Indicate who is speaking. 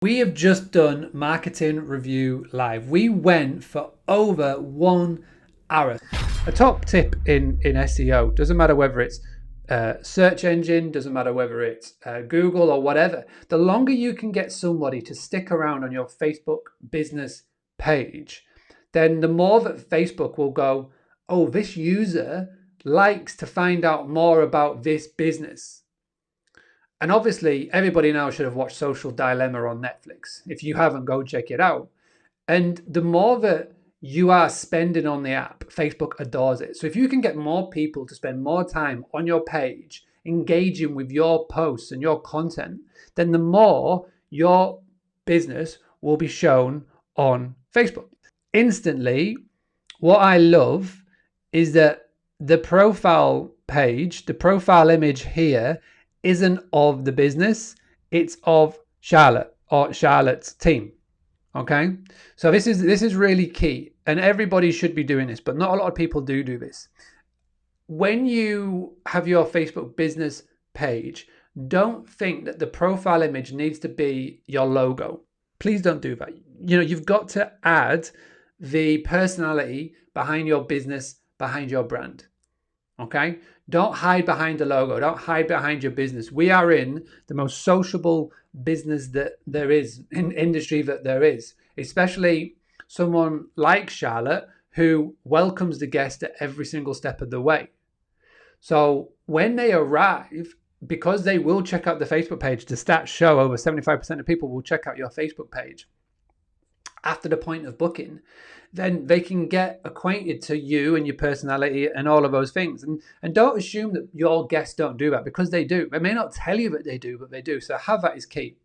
Speaker 1: We have just done Marketing Review Live. We went for over 1 hour. A top tip in SEO, doesn't matter whether it's search engine, doesn't matter whether it's Google or whatever. The longer you can get somebody to stick around on your Facebook business page, then the more that Facebook will go, oh, this user likes to find out more about this business. And obviously, everybody now should have watched Social Dilemma on Netflix. If you haven't, go check it out. And the more that you are spending on the app, Facebook adores it. So if you can get more people to spend more time on your page, engaging with your posts and your content, then the more your business will be shown on Facebook. Instantly, what I love is that the profile page, the profile image here, isn't of the business, it's of Charlotte or Charlotte's team. Okay, so this is really key, and everybody should be doing this, but not a lot of people do this. When you have your Facebook business page, don't think that the profile image needs to be your logo. Please don't do that. You've got to add the personality behind your business, behind your brand. Okay, don't hide behind the logo, don't hide behind your business. We are in the most sociable business that there is, in industry that there is, especially someone like Charlotte, who welcomes the guest at every single step of the way. So when they arrive, because they will check out the Facebook page, the stats show over 75% of people will check out your Facebook page after the point of booking, then they can get acquainted to you and your personality and all of those things. And don't assume that your guests don't do that, because they do. They may not tell you that they do, but they do. So have that is key.